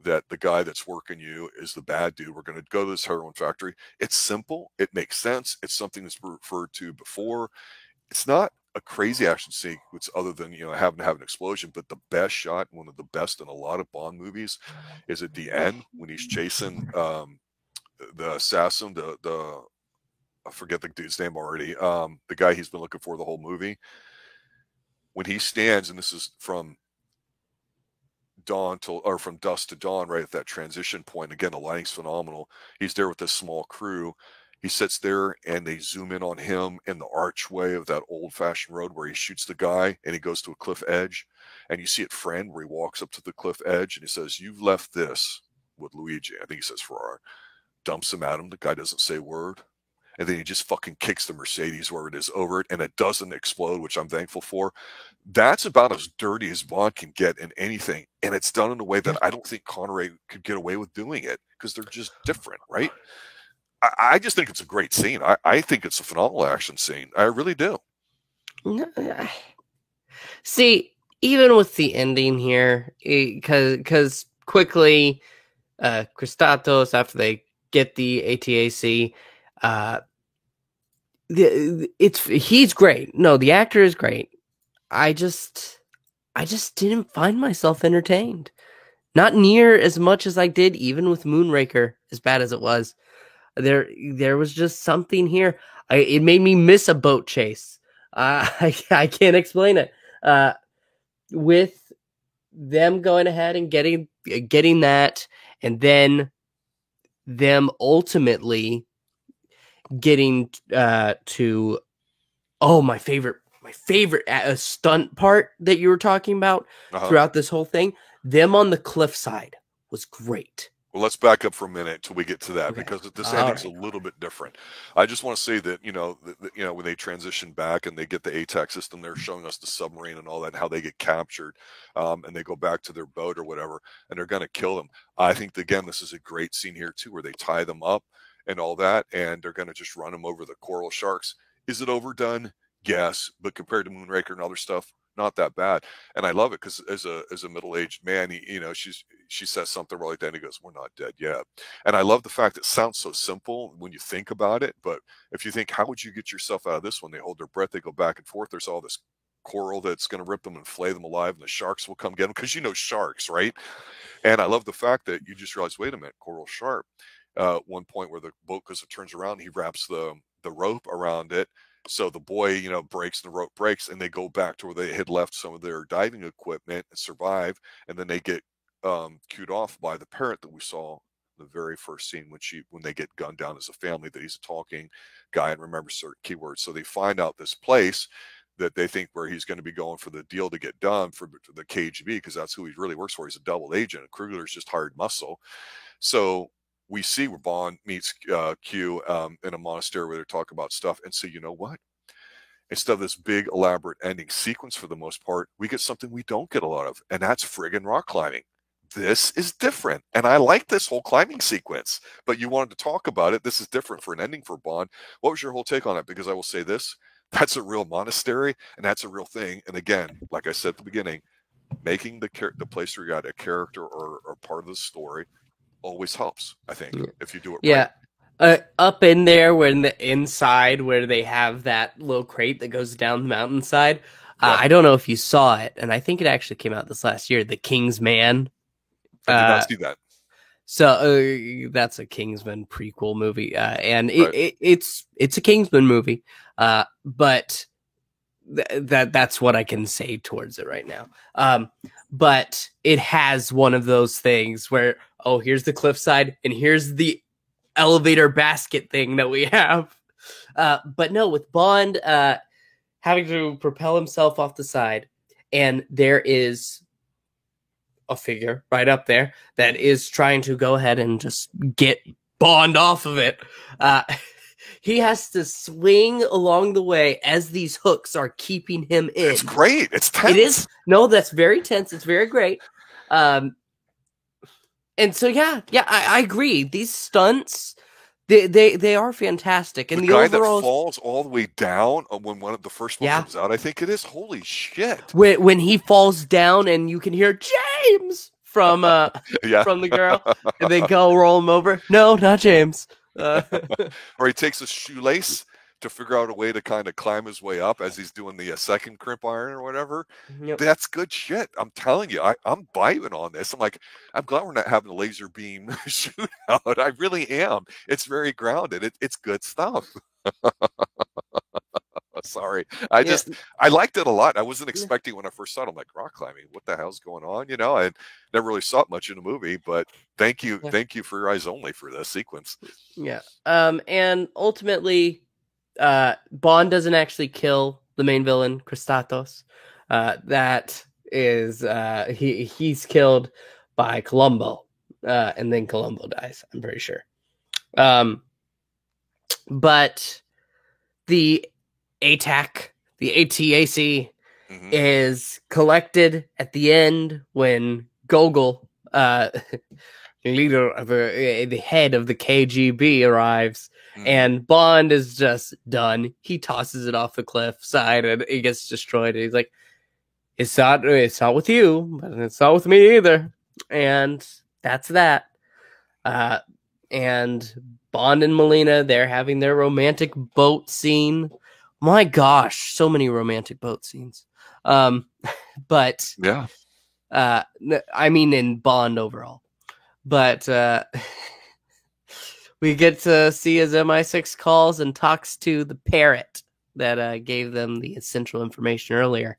that the guy that's working you is the bad dude. We're going to go to this heroin factory." It's simple. It makes sense. It's something that's referred to before. It's not a crazy action sequence other than, having to have an explosion, but the best shot, one of the best in a lot of Bond movies, is at the end when he's chasing the assassin, the I forget the dude's name already, the guy he's been looking for the whole movie. When he stands, and this is from from dusk to dawn, right at that transition point. Again, the lighting's phenomenal. He's there with this small crew. He sits there and they zoom in on him in the archway of that old fashioned road where he shoots the guy and he goes to a cliff edge. And you see it friend where he walks up to the cliff edge and he says, "You've left this with Luigi." I think he says Ferrari. Dumps him at him. The guy doesn't say a word. And then he just fucking kicks the Mercedes where it is over it, and it doesn't explode, which I'm thankful for. That's about as dirty as Bond can get in anything, and it's done in a way that I don't think Connery could get away with doing it, because they're just different, right? I just think it's a great scene. I think it's a phenomenal action scene. I really do. See, even with the ending here, because quickly, Kristatos, after they get the ATAC, he's great. No, the actor is great. I just didn't find myself entertained. Not near as much as I did even with Moonraker, as bad as it was. There was just something here. It made me miss a boat chase. I can't explain it. With them going ahead and getting that, and then them ultimately getting to my favorite stunt part that you were talking about throughout this whole thing. Them on the cliffside was great. Well, let's back up for a minute until we get to that, because this ending's a little bit different. I just want to say that, when they transition back and they get the ATAC system, they're showing us the submarine and all that, and how they get captured, and they go back to their boat or whatever, and they're going to kill them. I think, again, this is a great scene here, too, where they tie them up and all that, and they're going to just run them over the coral sharks. Is it overdone? Yes, but compared to Moonraker and other stuff, not that bad. And I love it because as a middle-aged man, she says something like that and he goes, "We're not dead yet." And I love the fact it sounds so simple when you think about it, but if you think, how would you get yourself out of this one? They hold their breath, they go back and forth, there's all this coral that's going to rip them and flay them alive, and the sharks will come get them, because sharks, right? And I love the fact that you just realize, wait a minute, coral shark. One point where the boat, because it turns around, he wraps the rope around it, so the boy, breaks, and the rope breaks, and they go back to where they had left some of their diving equipment and survive. And then they get cued off by the parent that we saw in the very first scene when they get gunned down as a family, that he's a talking guy and remembers certain keywords. So they find out this place that they think where he's going to be going for the deal to get done for the KGB, because that's who he really works for. He's a double agent. Kruger's just hired muscle. So we see where Bond meets Q in a monastery where they're talking about stuff. And so, you know what? Instead of this big, elaborate ending sequence, for the most part, we get something we don't get a lot of, and that's friggin' rock climbing. This is different, and I like this whole climbing sequence, but you wanted to talk about it. This is different for an ending for Bond. What was your whole take on it? Because I will say this, that's a real monastery, and that's a real thing. And again, like I said at the beginning, making the place where you got a character or part of the story always helps, I think, if you do it right. Up in there, where in the inside where they have that little crate that goes down the mountainside, Yeah. I don't know if you saw it, and I think it actually came out this last year. The King's Man. I did Uh, not see that. so that's a Kingsman prequel movie, and Right. it's a Kingsman movie, but that's what I can say towards it right now. But it has one of those things where, oh, here's the cliffside and here's the elevator basket thing that we have. But no, with Bond having to propel himself off the side, and there is a figure right up there that is trying to go ahead and just get Bond off of it. He has to swing along the way as these hooks are keeping him in. It's great. It's tense. It is. No, that's very tense. It's very great. And so yeah, I agree. These stunts, they are fantastic. And the the guy overall that falls all the way down when one of the first one Yeah. comes out, I think it is. Holy shit! when he falls down and you can hear James from Yeah. from the girl, and they go roll him over. No, not James. Or he takes a shoelace to figure out a way to kind of climb his way up as he's doing the second crimp iron or whatever. Yep. That's good shit. I'm telling you, I'm vibing on this. I'm like, I'm glad we're not having a laser beam shootout. I really am. It's very grounded. It's good stuff. Sorry. Yeah. I liked it a lot. I wasn't expecting when I first saw it. I'm like, rock climbing, what the hell's going on? You know, I never really saw it much in the movie, but thank you. Yeah. Thank you for your eyes only for this sequence. Yeah. And ultimately, Bond doesn't actually kill the main villain, Christatos. That is, he's killed by Columbo, and then Columbo dies, I'm pretty sure. But the ATAC, the ATAC, is collected at the end when Gogol, leader of the head of the KGB, arrives, and Bond is just done. He tosses it off the cliff side and it gets destroyed. And he's like, it's not with you, but it's not with me either. And that's that. And Bond and Melina, they're having their romantic boat scene. My gosh, so many romantic boat scenes. But yeah, I mean in Bond overall. But we get to see as MI6 calls and talks to the parrot that gave them the essential information earlier.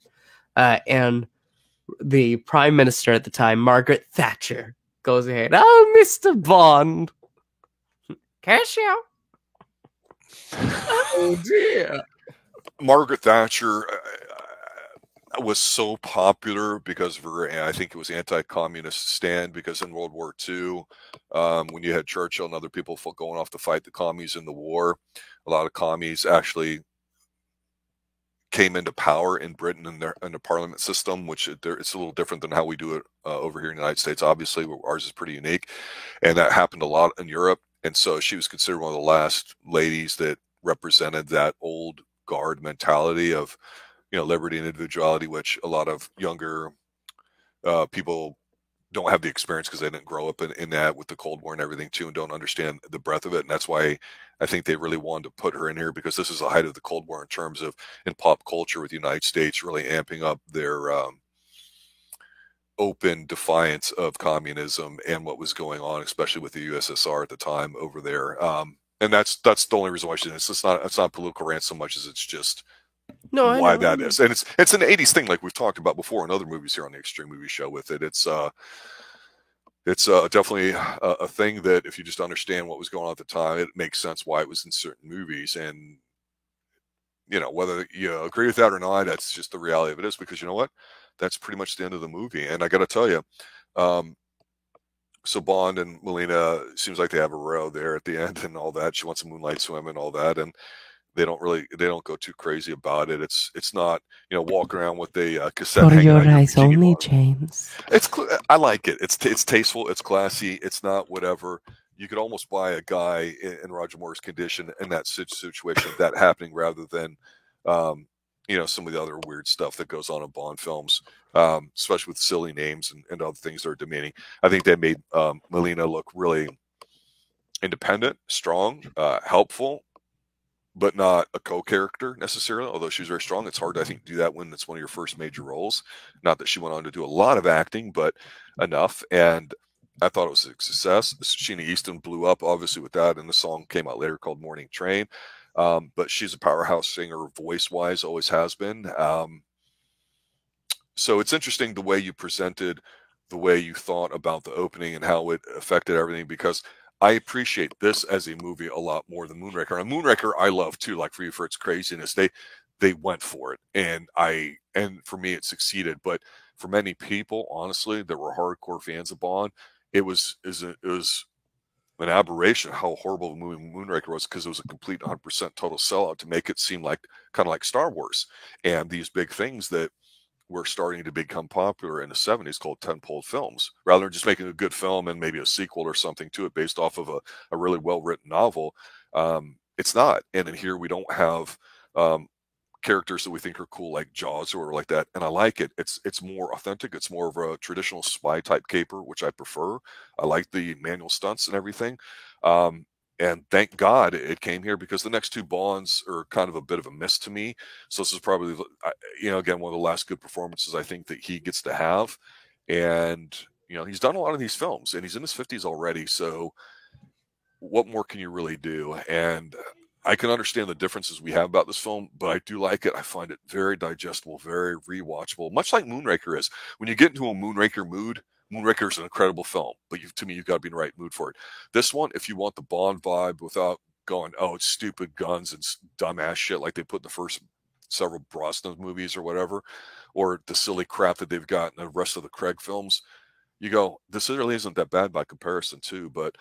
And the Prime Minister at the time, Margaret Thatcher, goes ahead. Oh, Mr. Bond. Cassia. Oh, dear. Margaret Thatcher was so popular because of her, I think it was anti-communist stand, because in World War II, when you had Churchill and other people going off to fight the commies in the war, a lot of commies actually came into power in Britain in the parliament system, which it's a little different than how we do it over here in the United States. Obviously, ours is pretty unique, and that happened a lot in Europe. And so she was considered one of the last ladies that represented that old guard mentality of, you know, liberty and individuality, which a lot of younger people don't have the experience because they didn't grow up in that with the Cold War and everything too, and don't understand the breadth of it. And that's why I think they really wanted to put her in here, because this is the height of the Cold War in terms of in pop culture, with the United States really amping up their open defiance of communism and what was going on, especially with the USSR at the time over there. And that's the only reason why she did this. It's not a political rant so much as it's just why that is. And it's an 80s thing, like we've talked about before in other movies here on the Extreme Movie Show with it. It's definitely a thing that if you just understand what was going on at the time, it makes sense why it was in certain movies. And, you know, whether you agree with that or not, that's just the reality of it is, because you know what? That's pretty much the end of the movie. And I got to tell you, so Bond and Melina, seems like they have a row there at the end and all that. She wants a moonlight swim and all that. And they don't go too crazy about it. It's not, you know, walking around with a cassette. For your eyes only, James. I like it. It's tasteful. It's classy. It's not whatever. You could almost buy a guy in Roger Moore's condition in that situation, that happening, rather than, you know, some of the other weird stuff that goes on in Bond films, especially with silly names and other things that are demeaning. I think they made Melina look really independent, strong, helpful. but not a co-character necessarily. Although she's very strong, it's hard, I think, to do that when it's one of your first major roles. Not that she went on to do a lot of acting, but enough. And I thought it was a success. Sheena Easton blew up, obviously, with that, and the song came out later called Morning Train. But she's a powerhouse singer, voice-wise, always has been. So it's interesting the way you presented, the way you thought about the opening and how it affected everything, because I appreciate this as a movie a lot more than Moonraker. And Moonraker I love too, like for you, for its craziness. They went for it, and for me it succeeded. But for many people, honestly, that were hardcore fans of Bond, it was an aberration how horrible the movie Moonraker was, because it was a complete 100% total sellout to make it seem like kind of like Star Wars and these big things that were starting to become popular in the 70s called tentpole films. Rather than just making a good film and maybe a sequel or something to it based off of a really well-written novel, it's not. And in here we don't have characters that we think are cool like Jaws or like that, and I like it. It's more authentic. It's more of a traditional spy type caper, which I prefer. I like the manual stunts and everything. Um, and thank God it came here, because the next two Bonds are kind of a bit of a miss to me. So this is probably, again, one of the last good performances I think that he gets to have. And, he's done a lot of these films and he's in his 50s already. So what more can you really do? And I can understand the differences we have about this film, but I do like it. I find it very digestible, very rewatchable, much like Moonraker is. When you get into a Moonraker mood, Moonraker is an incredible film, but to me, you've got to be in the right mood for it. This one, if you want the Bond vibe without going, oh, it's stupid guns and dumbass shit like they put in the first several Brosnan movies or whatever, or the silly crap that they've got in the rest of the Craig films, you go, this really isn't that bad by comparison too. But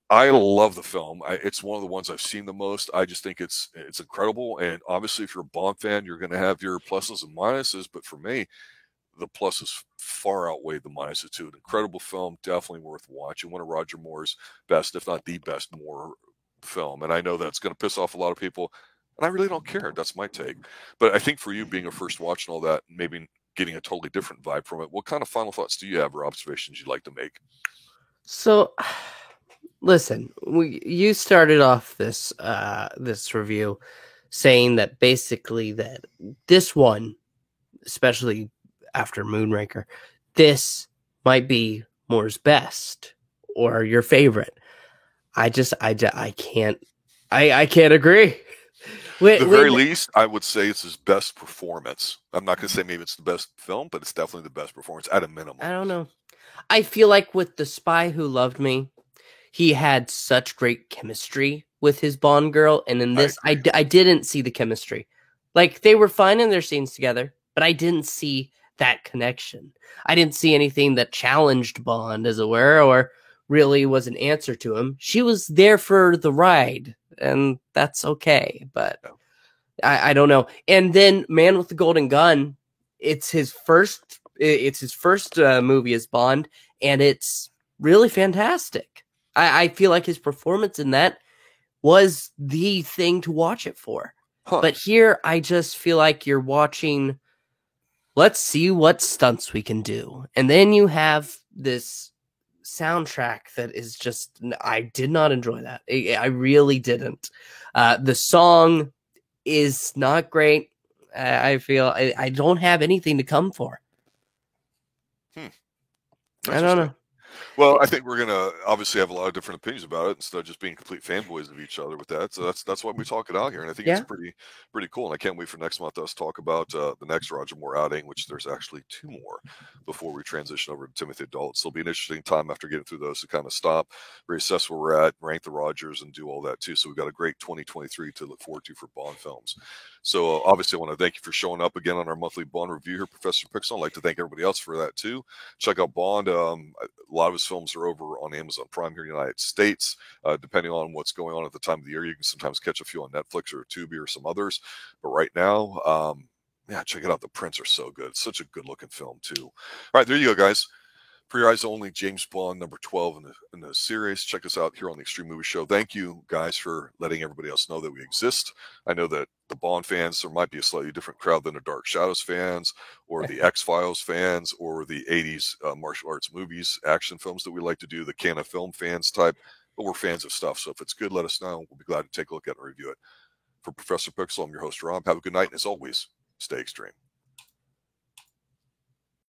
I love the film. It's one of the ones I've seen the most. I just think it's incredible. And obviously, if you're a Bond fan, you're going to have your pluses and minuses. But for me, the pluses far outweigh the minuses too. An incredible film, definitely worth watching. One of Roger Moore's best, if not the best, Moore film. And I know that's going to piss off a lot of people, and I really don't care. That's my take. But I think for you, being a first watch and all that, maybe getting a totally different vibe from it, what kind of final thoughts do you have or observations you'd like to make? So, listen, you started off this this review saying that basically that this one, especially after Moonraker, this might be Moore's best or your favorite. I can't agree. At the very least, I would say it's his best performance. I'm not going to say maybe it's the best film, but it's definitely the best performance at a minimum. I don't know. I feel like with The Spy Who Loved Me, he had such great chemistry with his Bond girl, and in this, I didn't see the chemistry. Like, they were fine in their scenes together, but I didn't see that connection. I didn't see anything that challenged Bond, as it were, or really was an answer to him. She was there for the ride, and that's okay, but I don't know. And then Man with the Golden Gun, it's his first movie as Bond, and it's really fantastic. I feel like his performance in that was the thing to watch it for. But here, I just feel like you're watching, let's see what stunts we can do. And then you have this soundtrack that is just, I did not enjoy that. I really didn't. The song is not great. I feel I don't have anything to come for. I don't know. Well, I think we're gonna obviously have a lot of different opinions about it instead of just being complete fanboys of each other with that. So that's why we talk it out here, and I think it's pretty cool. And I can't wait for next month us to talk about the next Roger Moore outing, which there's actually 2 more before we transition over to Timothy Dalton. So it'll be an interesting time after getting through those to kind of stop, reassess where we're at, rank the Rogers, and do all that too. So we've got a great 2023 to look forward to for Bond films. So obviously, I want to thank you for showing up again on our monthly Bond review here, Professor Pixel. I'd like to thank everybody else for that too. Check out Bond. A lot of his films are over on Amazon Prime here in the United States. Depending on what's going on at the time of the year, you can sometimes catch a few on Netflix or Tubi or some others. But right now, check it out. The prints are so good. It's such a good looking film too. All right, there you go, guys. For Your Eyes Only, James Bond, number 12 in the series. Check us out here on the Extreme Movie Show. Thank you, guys, for letting everybody else know that we exist. I know that the Bond fans, there might be a slightly different crowd than the Dark Shadows fans or the X-Files fans or the 80s martial arts movies, action films that we like to do, the Can of Film fans type. But we're fans of stuff, so if it's good, let us know. We'll be glad to take a look at it and review it. For Professor Pixel, I'm your host, Rob. Have a good night, and as always, stay extreme.